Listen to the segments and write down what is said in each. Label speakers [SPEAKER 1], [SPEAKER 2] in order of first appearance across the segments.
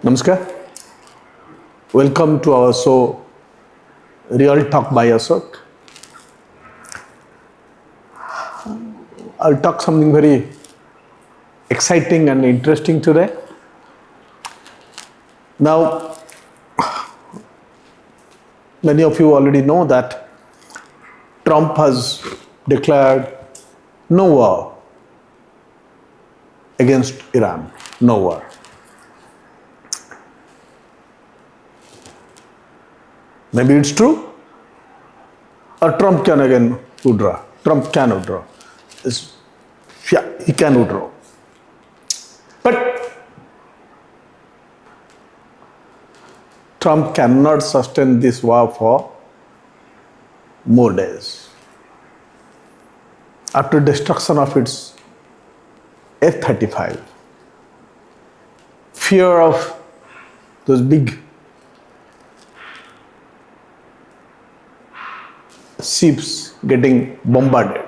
[SPEAKER 1] Namaskar. Welcome to our show, Real Talk by Ashok. I'll talk something very exciting and interesting today. Now, many of you already know that Trump has declared no war against Iran. No war. Maybe it's true, or Trump can again withdraw. Trump can withdraw. Yeah, he can withdraw. But Trump cannot sustain this war for more days. After destruction of its F-35, fear of those big ships getting bombarded.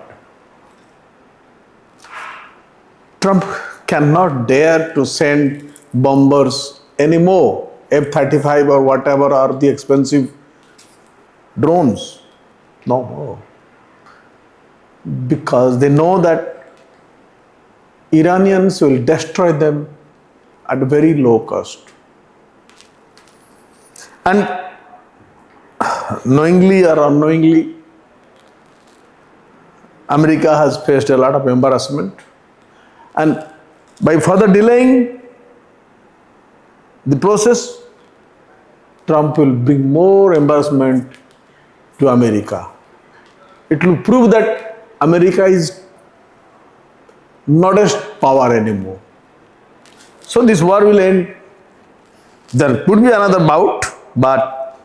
[SPEAKER 1] Trump cannot dare to send bombers anymore, F-35 or whatever are the expensive drones. No. Because they know that Iranians will destroy them at very low cost. And knowingly or unknowingly, America has faced a lot of embarrassment, and by further delaying the process, Trump will bring more embarrassment to America. It will prove that America is not a power anymore. So this war will end. There could be another bout, but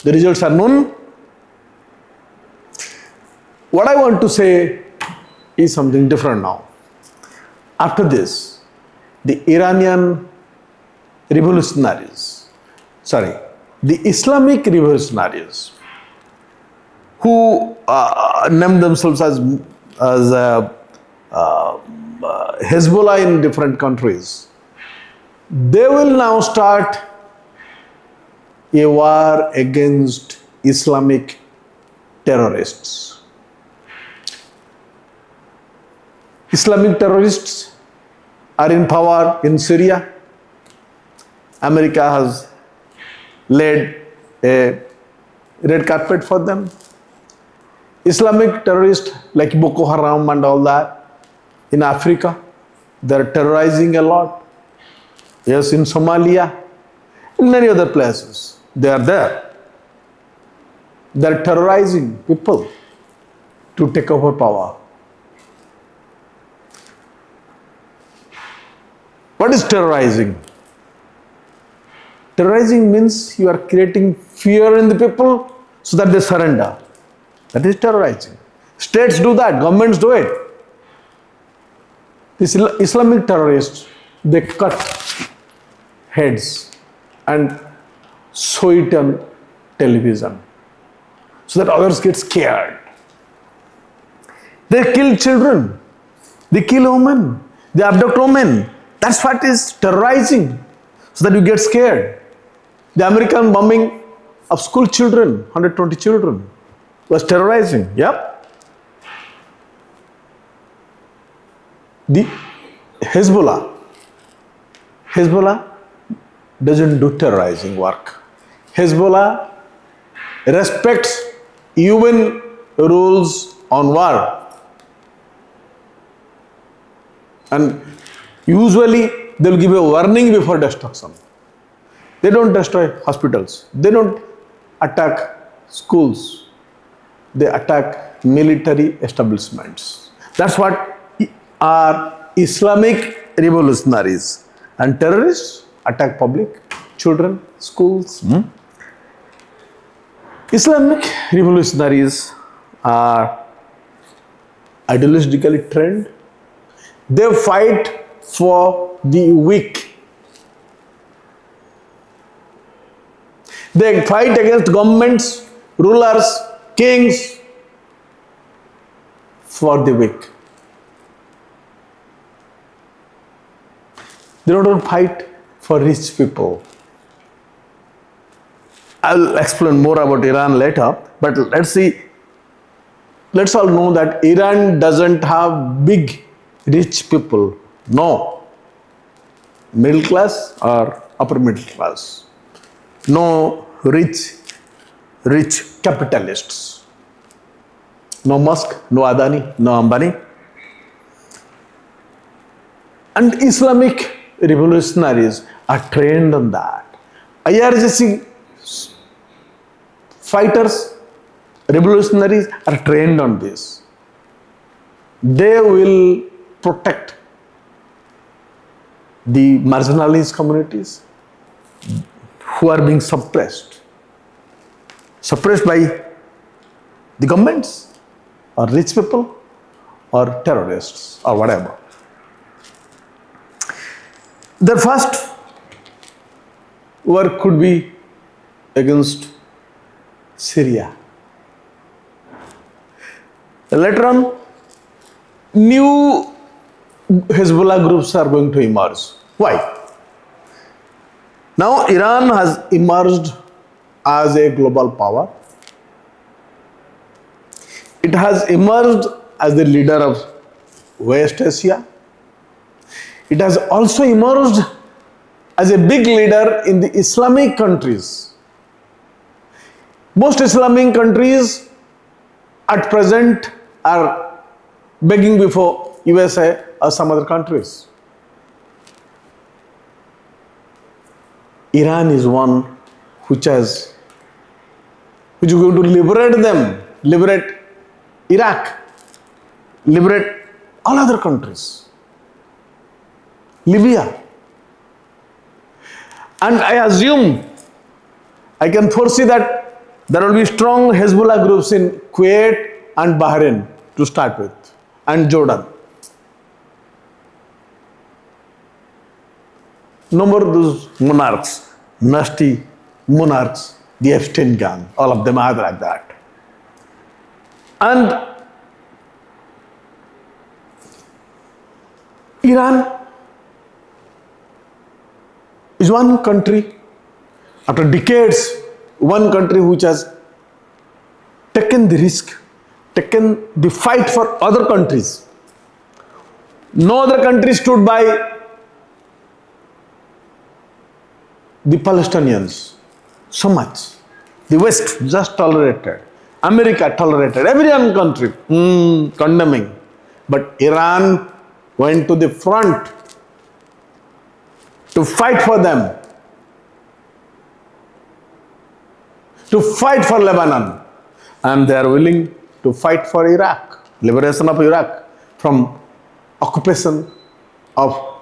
[SPEAKER 1] the results are known. What I want to say is something different now. After this, the Islamic revolutionaries, who name themselves as Hezbollah in different countries, they will now start a war against Islamic terrorists. Islamic terrorists are in power in Syria. America has laid a red carpet for them. Islamic terrorists like Boko Haram and all that in Africa, they're terrorizing a lot. Yes, in Somalia, in many other places, they are there. They're terrorizing people to take over power. What is terrorizing? Terrorizing means you are creating fear in the people so that they surrender. That is terrorizing. States do that, governments do it. These Islamic terrorists, they cut heads and show it on television so that others get scared. They kill children, they kill women, they abduct women. That's what is terrorizing, so that you get scared. The American bombing of school children, 120 children, was terrorizing. Yep. The Hezbollah doesn't do terrorizing work. Hezbollah respects UN rules on war. And usually they will give a warning before destruction. They don't destroy hospitals. They don't attack schools. They attack military establishments. That's what are Islamic revolutionaries. And terrorists attack public, children, schools. Islamic revolutionaries are ideologically trained. They fight for the weak. They fight against governments, rulers, kings for the weak. They don't fight for rich people. I'll explain more about Iran later, but let's see. Let's all know that Iran doesn't have big rich people. No. Middle class or upper middle class. No rich capitalists. No Musk, no Adani, no Ambani. And Islamic revolutionaries are trained on that. IRGC fighters, revolutionaries are trained on this. They will protect the marginalized communities who are being suppressed by the governments or rich people or terrorists or whatever. Their first work could be against Syria. Later on, new Hezbollah groups are going to emerge. Why? Now Iran has emerged as a global power. It has emerged as the leader of West Asia. It has also emerged as a big leader in the Islamic countries. Most Islamic countries at present are begging before USA or some other countries. Iran is one which is going to liberate them, liberate Iraq, liberate all other countries, Libya. And I assume, I can foresee that there will be strong Hezbollah groups in Kuwait and Bahrain to start with, and Jordan. No more those monarchs, nasty monarchs, the Epstein gang, all of them are like that. And Iran is one country, after decades, one country which has taken the risk, taken the fight for other countries. No other country stood by the Palestinians so much. The West just tolerated. America tolerated. Every other country condemning. But Iran went to the front to fight for them, to fight for Lebanon, and they are willing to fight for Iraq, liberation of Iraq from occupation of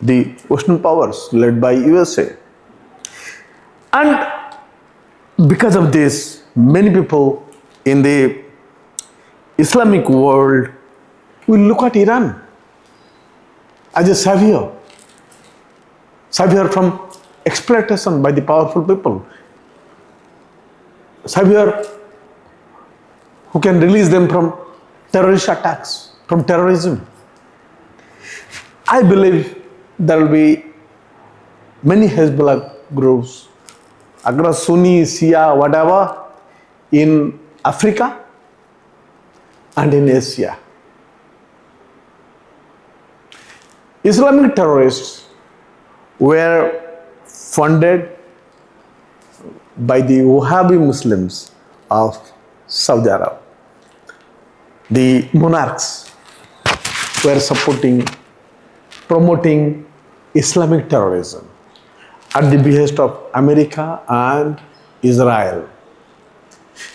[SPEAKER 1] the Western powers led by USA. And because of this, many people in the Islamic world will look at Iran as a savior from exploitation by the powerful people, savior who can release them from terrorist attacks, from terrorism. I believe there will be many Hezbollah groups, across Sunni, Shia, whatever, in Africa and in Asia. Islamic terrorists were funded by the Wahhabi Muslims of Saudi Arabia. The monarchs were promoting Islamic terrorism at the behest of America and Israel.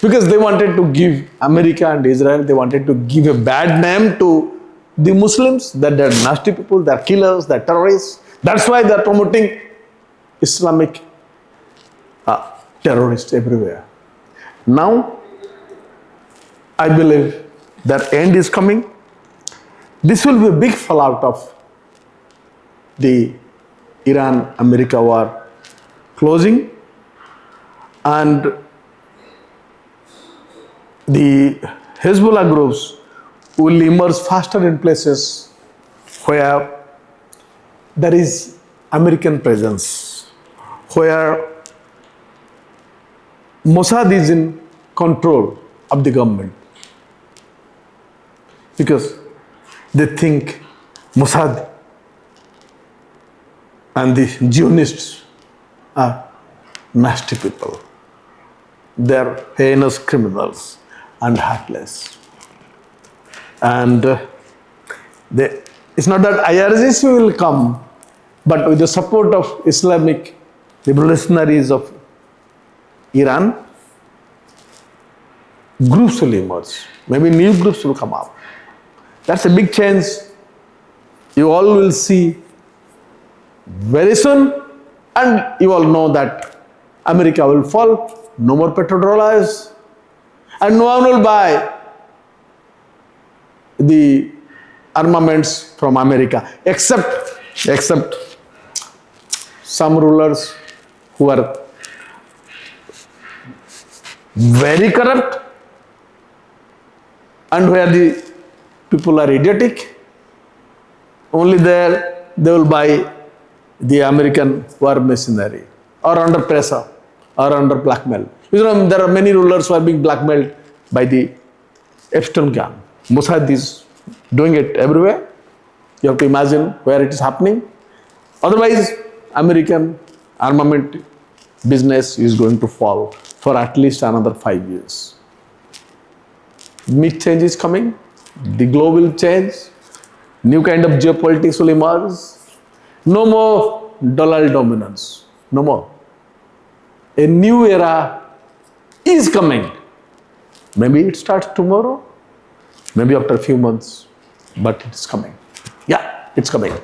[SPEAKER 1] Because they wanted to give America and Israel, they wanted to give a bad name to the Muslims, that they're nasty people, they're killers, they're terrorists. That's why they're promoting Islamic terrorists everywhere. Now, I believe their end is coming. This will be a big fallout of the Iran-America war closing, and the Hezbollah groups will emerge faster in places where there is American presence, where Mossad is in control of the government, because they think Mossad and the Zionists are nasty people. They are heinous criminals and heartless. And it's not that IRGC will come, but with the support of Islamic revolutionaries of Iran, groups will emerge. Maybe new groups will come up. That's a big change. You all will see very soon, and you all know that America will fall, no more petrodollars, and no one will buy the armaments from America, except some rulers who are very corrupt and where the people are idiotic. Only there they will buy the American war machinery, or under pressure, or under blackmail. You know, there are many rulers who are being blackmailed by the Epstein gang. Mossad is doing it everywhere. You have to imagine where it is happening. Otherwise, American armament business is going to fall for at least another 5 years. Big change is coming. The globe will change. New kind of geopolitics will emerge. No more dollar dominance. No more. A new era is coming. Maybe it starts tomorrow, maybe after a few months, but it's coming. Yeah, it's coming.